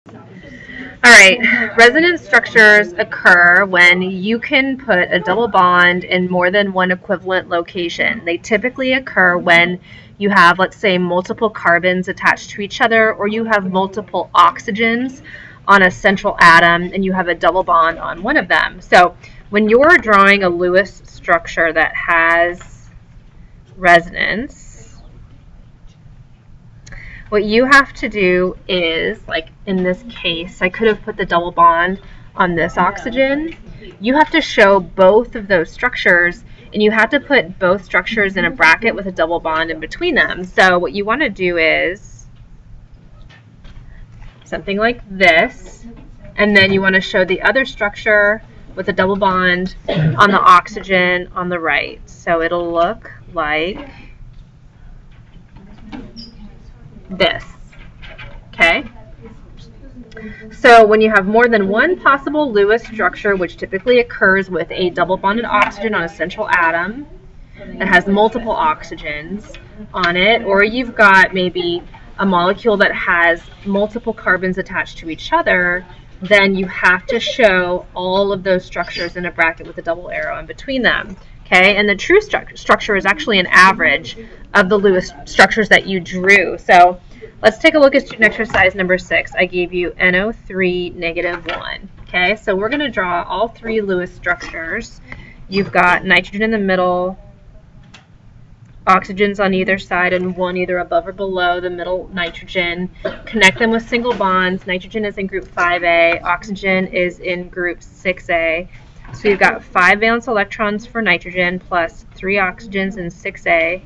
All right, resonance structures occur when you can put a double bond in more than one equivalent location. They typically occur when you have, let's say, multiple carbons attached to each other, or you have multiple oxygens on a central atom and you have a double bond on one of them. So when you're drawing a Lewis structure that has resonance, what you have to do is, like in this case, I could have put the double bond on this oxygen. You have to show both of those structures, and you have to put both structures in a bracket with a double bond in between them. So what you want to do is something like this, and then you want to show the other structure with a double bond on the oxygen on the right. So it'll look like this. Okay? So when you have more than one possible Lewis structure, which typically occurs with a double bonded oxygen on a central atom that has multiple oxygens on it, or you've got maybe a molecule that has multiple carbons attached to each other, then you have to show all of those structures in a bracket with a double arrow in between them. Okay, and the true structure is actually an average of the Lewis structures that you drew. So let's take a look at student exercise number 6. I gave you NO3 -1. Okay, so we're going to draw all 3 Lewis structures. You've got nitrogen in the middle, oxygens on either side, and one either above or below the middle nitrogen. Connect them with single bonds. Nitrogen is in group 5A, oxygen is in group 6A. So you've got 5 valence electrons for nitrogen plus 3 oxygens in 6A,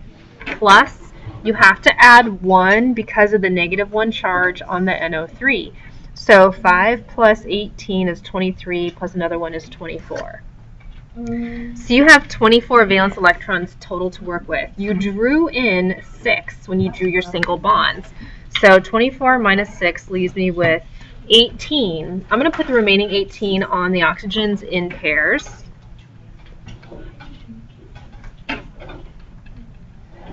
plus you have to add 1 because of the -1 charge on the NO3. So 5 plus 18 is 23, plus another one is 24. So you have 24 valence electrons total to work with. You drew in 6 when you drew your single bonds. So 24 minus 6 leaves me with 18. I'm going to put the remaining 18 on the oxygens in pairs,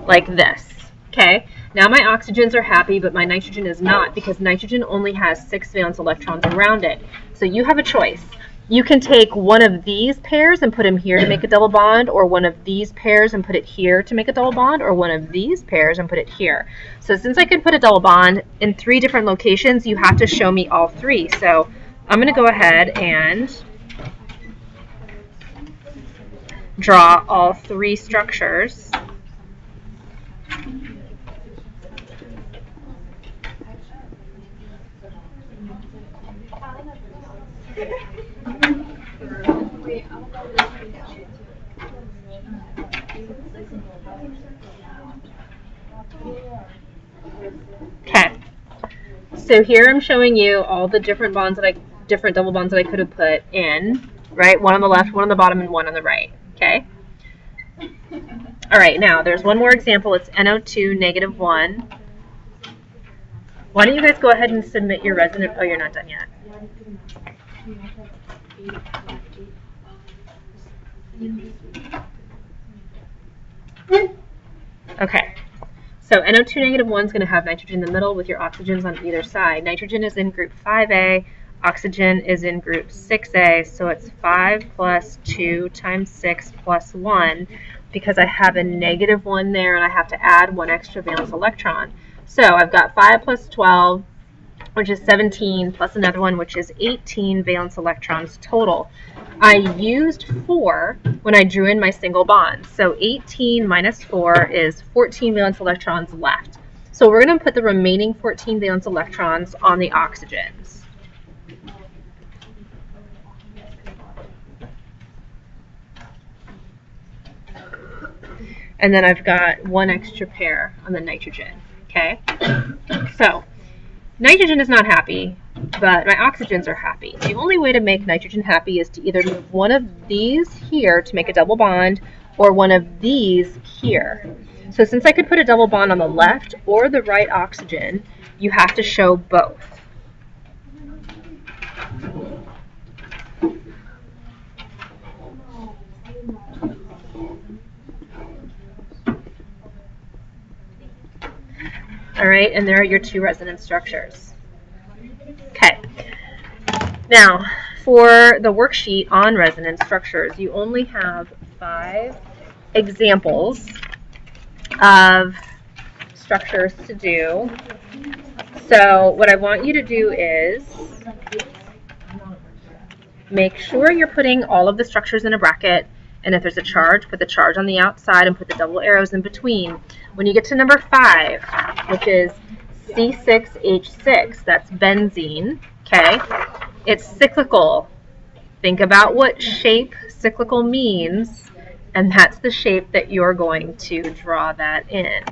like this. Okay, now my oxygens are happy, but my nitrogen is not, because nitrogen only has 6 valence electrons around it. So you have a choice. You can take one of these pairs and put them here to make a double bond, or one of these pairs and put it here to make a double bond, or one of these pairs and put it here. So since I can put a double bond in 3 different locations, you have to show me all 3. So I'm going to go ahead and draw all 3 structures. Okay, so here I'm showing you all the different bonds that different double bonds that I could have put in, right? One on the left, one on the bottom, and one on the right. Okay. All right, now there's one more example. It's NO2 -1. Why don't you guys go ahead and submit your resonance? Oh, you're not done yet. Okay, so NO2 -1 is going to have nitrogen in the middle with your oxygens on either side. Nitrogen is in group 5A, oxygen is in group 6A, so it's 5 plus 2 times 6 plus 1, because I have a -1 there and I have to add 1 extra valence electron. So I've got 5 plus 12, which is 17, plus another one, which is 18 valence electrons total. I used 4 when I drew in my single bonds. So 18 minus 4 is 14 valence electrons left. So we're going to put the remaining 14 valence electrons on the oxygens. And then I've got 1 extra pair on the nitrogen. Okay? So nitrogen is not happy, but my oxygens are happy. The only way to make nitrogen happy is to either move one of these here to make a double bond, or one of these here. So since I could put a double bond on the left or the right oxygen, you have to show both. All right, and there are your 2 resonance structures. Okay. Okay. Now, for the worksheet on resonance structures, you only have 5 examples of structures to do. So what I want you to do is make sure you're putting all of the structures in a bracket, and if there's a charge, put the charge on the outside and put the double arrows in between. When you get to number 5, which is C6H6, that's benzene, okay? It's cyclical. Think about what shape cyclical means, and that's the shape that you're going to draw that in.